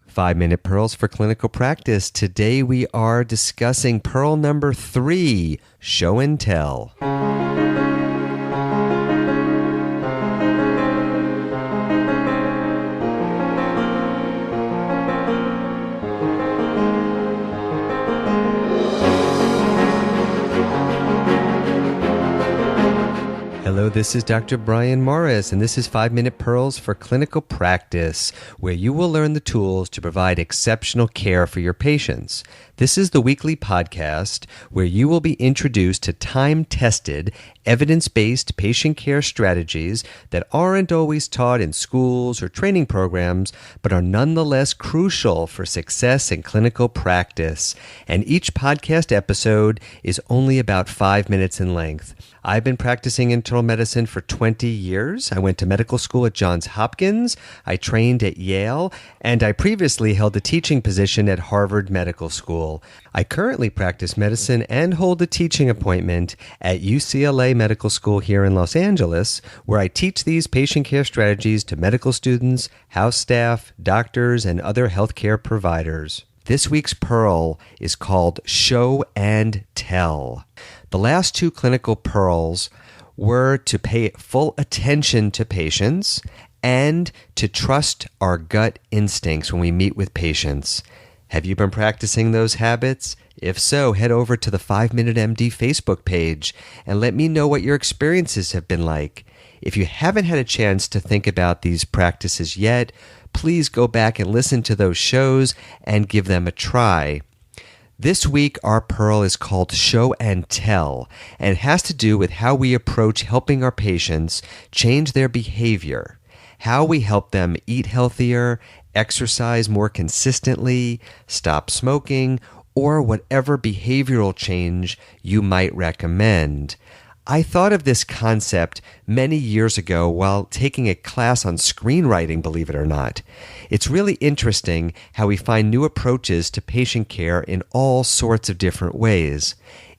5-Minute Pearls for Clinical Practice. Today we are discussing pearl number 3, Show and Tell. Hello, this is Dr. Brian Morris, and this is 5-Minute Pearls for Clinical Practice, where you will learn the tools to provide exceptional care for your patients. This is the weekly podcast where you will be introduced to time-tested, evidence-based patient care strategies that aren't always taught in schools or training programs, but are nonetheless crucial for success in clinical practice. And each podcast episode is only about 5 minutes in length. I've been practicing internal medicine for 20 years. I went to medical school at Johns Hopkins. I trained at Yale, and I previously held a teaching position at Harvard Medical School. I currently practice medicine and hold a teaching appointment at UCLA Medical School here in Los Angeles, where I teach these patient care strategies to medical students, house staff, doctors, and other healthcare providers. This week's pearl is called Show and Tell. The last 2 clinical pearls were to pay full attention to patients and to trust our gut instincts when we meet with patients. Have you been practicing those habits? If so, head over to the 5-Minute MD Facebook page and let me know what your experiences have been like. If you haven't had a chance to think about these practices yet, please go back and listen to those shows and give them a try. This week, our pearl is called Show and Tell, and it has to do with how we approach helping our patients change their behavior, how we help them eat healthier, exercise more consistently, stop smoking, or whatever behavioral change you might recommend. I thought of this concept many years ago while taking a class on screenwriting, believe it or not. It's really interesting how we find new approaches to patient care in all sorts of different ways.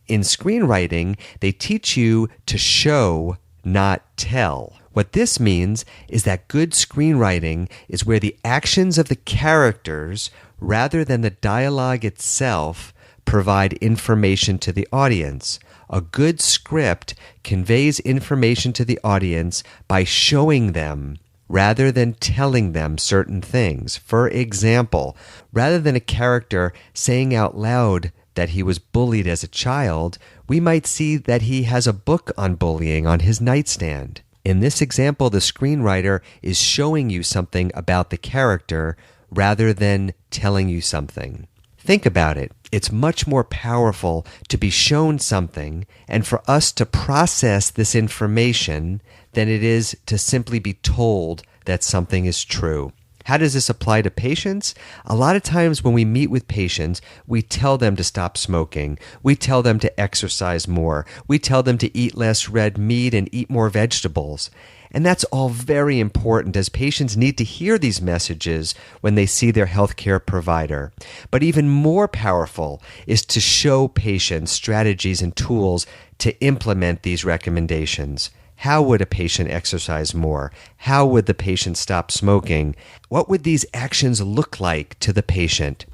In screenwriting, they teach you to show, not tell. What this means is that good screenwriting is where the actions of the characters, rather than the dialogue itself, provide information to the audience. A good script conveys information to the audience by showing them rather than telling them certain things. For example, rather than a character saying out loud that he was bullied as a child, we might see that he has a book on bullying on his nightstand. In this example, the screenwriter is showing you something about the character rather than telling you something. Think about it. It's much more powerful to be shown something and for us to process this information than it is to simply be told that something is true. How does this apply to patients? A lot of times when we meet with patients, we tell them to stop smoking. We tell them to exercise more. We tell them to eat less red meat and eat more vegetables. And that's all very important, as patients need to hear these messages when they see their healthcare provider. But even more powerful is to show patients strategies and tools to implement these recommendations. How would a patient exercise more? How would the patient stop smoking? What would these actions look like to the patient?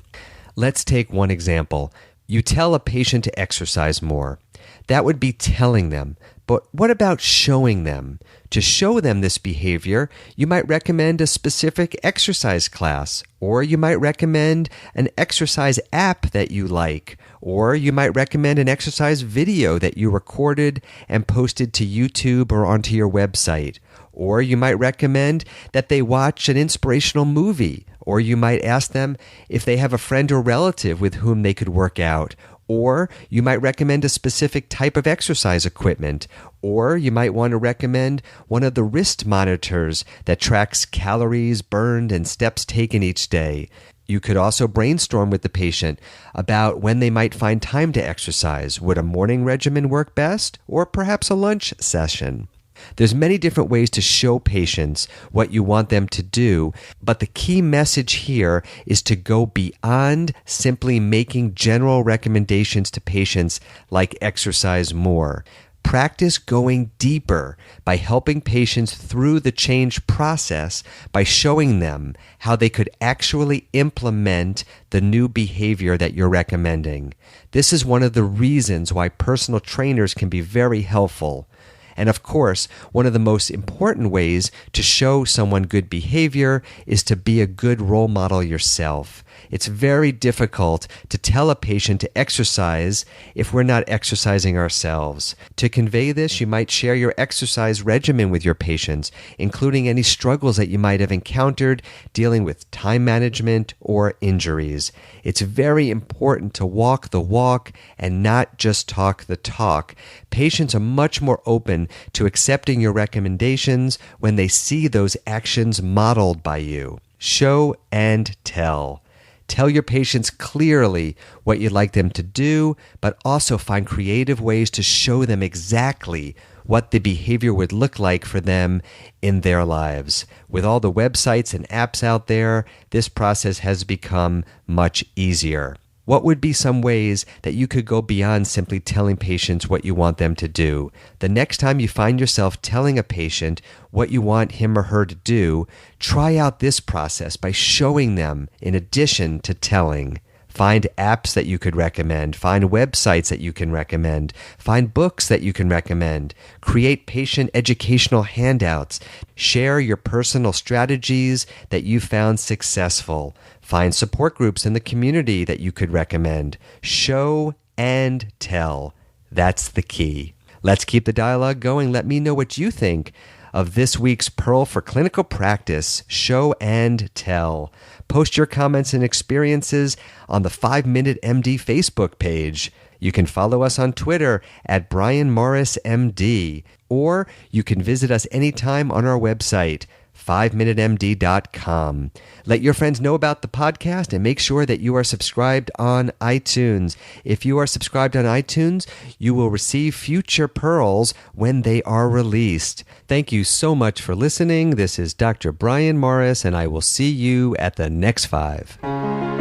Let's take one example. You tell a patient to exercise more. That would be telling them. But what about showing them? To show them this behavior, you might recommend a specific exercise class, or you might recommend an exercise app that you like, or you might recommend an exercise video that you recorded and posted to YouTube or onto your website. Or you might recommend that they watch an inspirational movie, or you might ask them if they have a friend or relative with whom they could work out. Or you might recommend a specific type of exercise equipment. Or you might want to recommend one of the wrist monitors that tracks calories burned and steps taken each day. You could also brainstorm with the patient about when they might find time to exercise. Would a morning regimen work best? Or perhaps a lunch session? There's many different ways to show patients what you want them to do, but the key message here is to go beyond simply making general recommendations to patients like exercise more. practice going deeper by helping patients through the change process by showing them how they could actually implement the new behavior that you're recommending. This is one of the reasons why personal trainers can be very helpful. And of course, one of the most important ways to show someone good behavior is to be a good role model yourself. It's very difficult to tell a patient to exercise if we're not exercising ourselves. To convey this, you might share your exercise regimen with your patients, including any struggles that you might have encountered dealing with time management or injuries. It's very important to walk the walk and not just talk the talk. Patients are much more open to accepting your recommendations when they see those actions modeled by you. Show and tell. Tell your patients clearly what you'd like them to do, but also find creative ways to show them exactly what the behavior would look like for them in their lives. With all the websites and apps out there, this process has become much easier. What would be some ways that you could go beyond simply telling patients what you want them to do? The next time you find yourself telling a patient what you want him or her to do, try out this process by showing them in addition to telling. Find apps that you could recommend. Find websites that you can recommend. Find books that you can recommend. Create patient educational handouts. Share your personal strategies that you found successful. Find support groups in the community that you could recommend. Show and tell. That's the key. Let's keep the dialogue going. Let me know what you think of this week's Pearl for Clinical Practice, Show and Tell. Post your comments and experiences on the 5 Minute MD Facebook page. You can follow us on Twitter at Brian Morris MD, or you can visit us anytime on our website, 5minutemd.com. Let your friends know about the podcast and make sure that you are subscribed on iTunes. If you are subscribed on iTunes, you will receive future pearls when they are released. Thank you so much for listening. This is Dr. Brian Morris, and I will see you at the next 5.